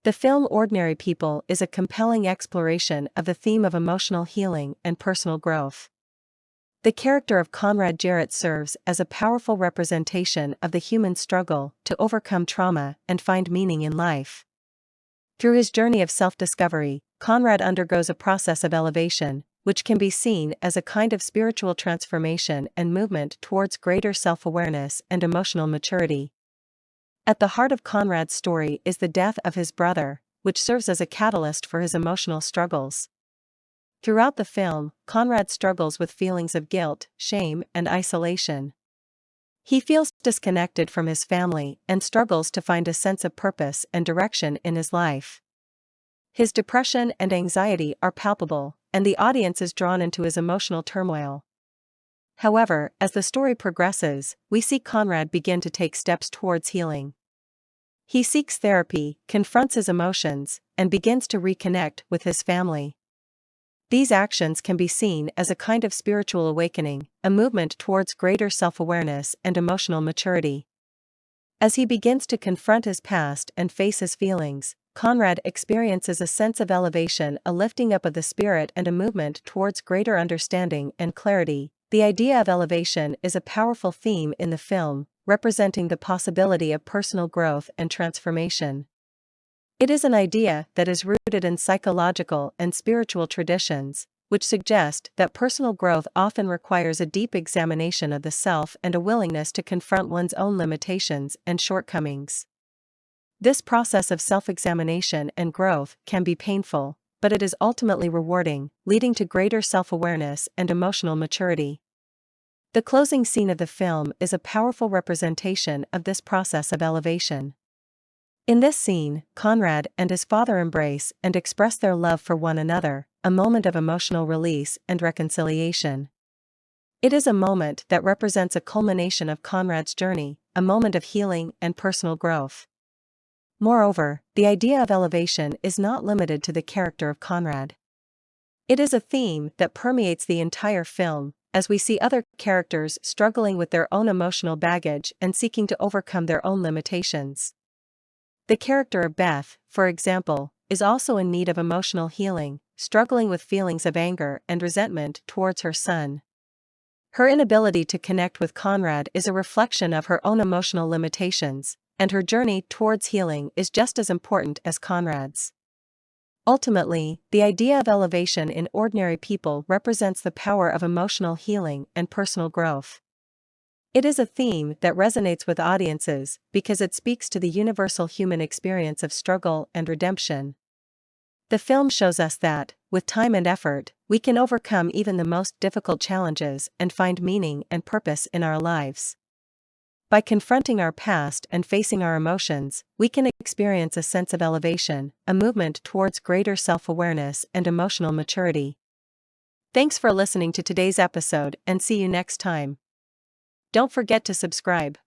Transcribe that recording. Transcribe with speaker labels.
Speaker 1: The film Ordinary People is a compelling exploration of the theme of emotional healing and personal growth. The character of Conrad Jarrett serves as a powerful representation of the human struggle to overcome trauma and find meaning in life. Through his journey of self-discovery, Conrad undergoes a process of elevation, which can be seen as a kind of spiritual transformation and movement towards greater self-awareness and emotional maturity. At the heart of Conrad's story is the death of his brother, which serves as a catalyst for his emotional struggles. Throughout the film, Conrad struggles with feelings of guilt, shame, and isolation. He feels disconnected from his family and struggles to find a sense of purpose and direction in his life. His depression and anxiety are palpable, and the audience is drawn into his emotional turmoil. However, as the story progresses, we see Conrad begin to take steps towards healing. He seeks therapy, confronts his emotions, and begins to reconnect with his family. These actions can be seen as a kind of spiritual awakening, a movement towards greater self-awareness and emotional maturity. As he begins to confront his past and face his feelings, Conrad experiences a sense of elevation, a lifting up of the spirit, and a movement towards greater understanding and clarity. The idea of elevation is a powerful theme in the film, representing the possibility of personal growth and transformation. It is an idea that is rooted in psychological and spiritual traditions, which suggest that personal growth often requires a deep examination of the self and a willingness to confront one's own limitations and shortcomings. This process of self-examination and growth can be painful, but it is ultimately rewarding, leading to greater self-awareness and emotional maturity. The closing scene of the film is a powerful representation of this process of elevation. In this scene, Conrad and his father embrace and express their love for one another, a moment of emotional release and reconciliation. It is a moment that represents a culmination of Conrad's journey, a moment of healing and personal growth. Moreover, the idea of elevation is not limited to the character of Conrad. It is a theme that permeates the entire film, as we see other characters struggling with their own emotional baggage and seeking to overcome their own limitations. The character of Beth, for example, is also in need of emotional healing, struggling with feelings of anger and resentment towards her son. Her inability to connect with Conrad is a reflection of her own emotional limitations, and her journey towards healing is just as important as Conrad's. Ultimately, the idea of elevation in Ordinary People represents the power of emotional healing and personal growth. It is a theme that resonates with audiences because it speaks to the universal human experience of struggle and redemption. The film shows us that, with time and effort, we can overcome even the most difficult challenges and find meaning and purpose in our lives. By confronting our past and facing our emotions, we can experience a sense of elevation, a movement towards greater self-awareness and emotional maturity. Thanks for listening to today's episode, and see you next time. Don't forget to subscribe.